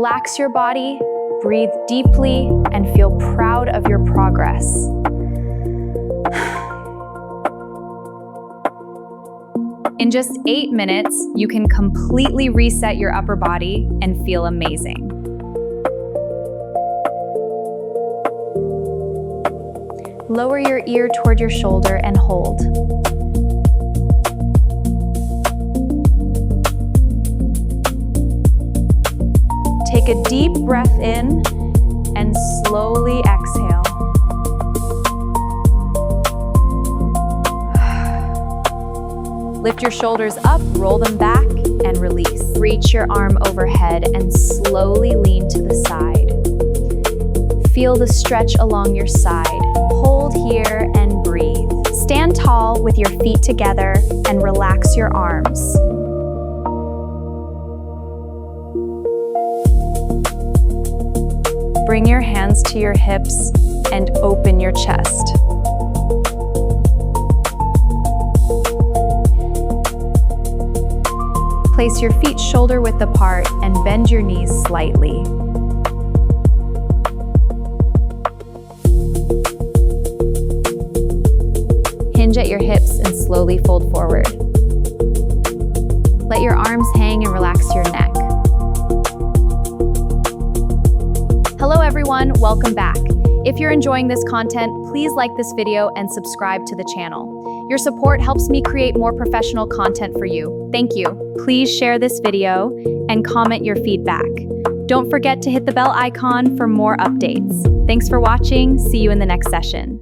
Relax your body, breathe deeply, and feel proud of your progress. In just 8 minutes, you can completely reset your upper body and feel amazing. Lower your ear toward your shoulder and hold. Take a deep breath in and slowly exhale. Lift your shoulders up, roll them back, and release. Reach your arm overhead and slowly lean to the side. Feel the stretch along your side. Hold here and breathe. Stand tall with your feet together and relax your arms. Bring your hands to your hips and open your chest. Place your feet shoulder-width apart and bend your knees slightly. Hinge at your hips and slowly fold forward. Let your arms hang and relax your neck. Hello everyone, welcome back. If you're enjoying this content, please like this video and subscribe to the channel. Your support helps me create more professional content for you. Thank you. Please share this video and comment your feedback. Don't forget to hit the bell icon for more updates. Thanks for watching. See you in the next session.